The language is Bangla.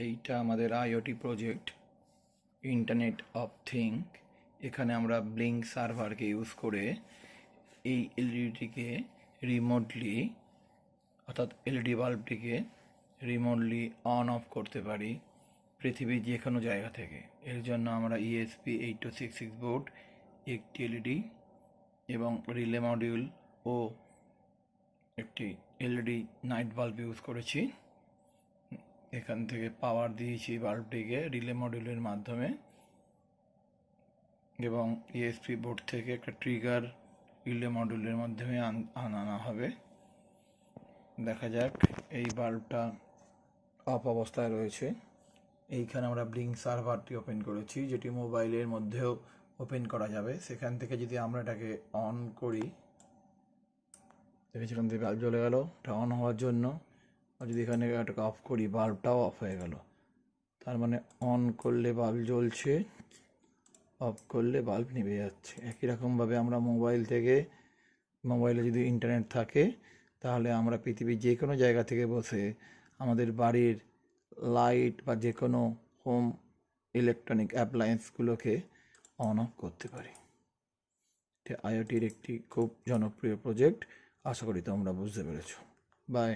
এইটা আমাদের IoT project internet of think. এখানে আমরা ব্লিঙ্ক সার্ভারকে ইউজ করে এই এলইডিটিকে রিমোটলি অর্থাৎ এলইডি বাল্বটিকে রিমোটলি অন অফ করতে পারি পৃথিবীর যে কোনো জায়গা থেকে। এর জন্য আমরা ESP8266 বোর্ড, একটি এলইডি এবং রিলে মডিউল ও একটি এলইডি নাইট বাল্ব ইউজ করেছি। এখান থেকে পাওয়ার দিয়েছি বাল্বটিকে রিলে মডিউলের মাধ্যমে এবং ESP বোর্ড থেকে একটা ট্রিগার রিলে মডিউলের মাধ্যমে আনা হবে। দেখা যাক, এই বাল্বটা অফ অবস্থায় রয়েছে। এইখানে আমরা ব্লিঙ্ক সার্ভারটি ওপেন করেছি, যেটি মোবাইলের মধ্যেও ওপেন করা যাবে। সেখান থেকে যদি আমরা এটাকে অন করি, সেখান থেকে বাল্ব জ্বলে গেল এটা অন হওয়ার জন্য। আর যদি এখানে এটাকে অফ করি, বাল্বটাও অফ হয়ে গেল। তার মানে অন করলে বাল্ব জ্বলছে, অফ করলে বাল্ব নিভে যাচ্ছে। একই রকমভাবে আমরা মোবাইলে যদি ইন্টারনেট থাকে, তাহলে আমরা পৃথিবীর যে কোনো জায়গা থেকে বসে আমাদের বাড়ির লাইট বা যে কোনো হোম ইলেকট্রনিক অ্যাপ্লায়েন্সগুলোকে অন অফ করতে পারি। এটা আইওটির একটি খুব জনপ্রিয় প্রজেক্ট। আশা করি তোমরা বুঝতে পেরেছো। বাই।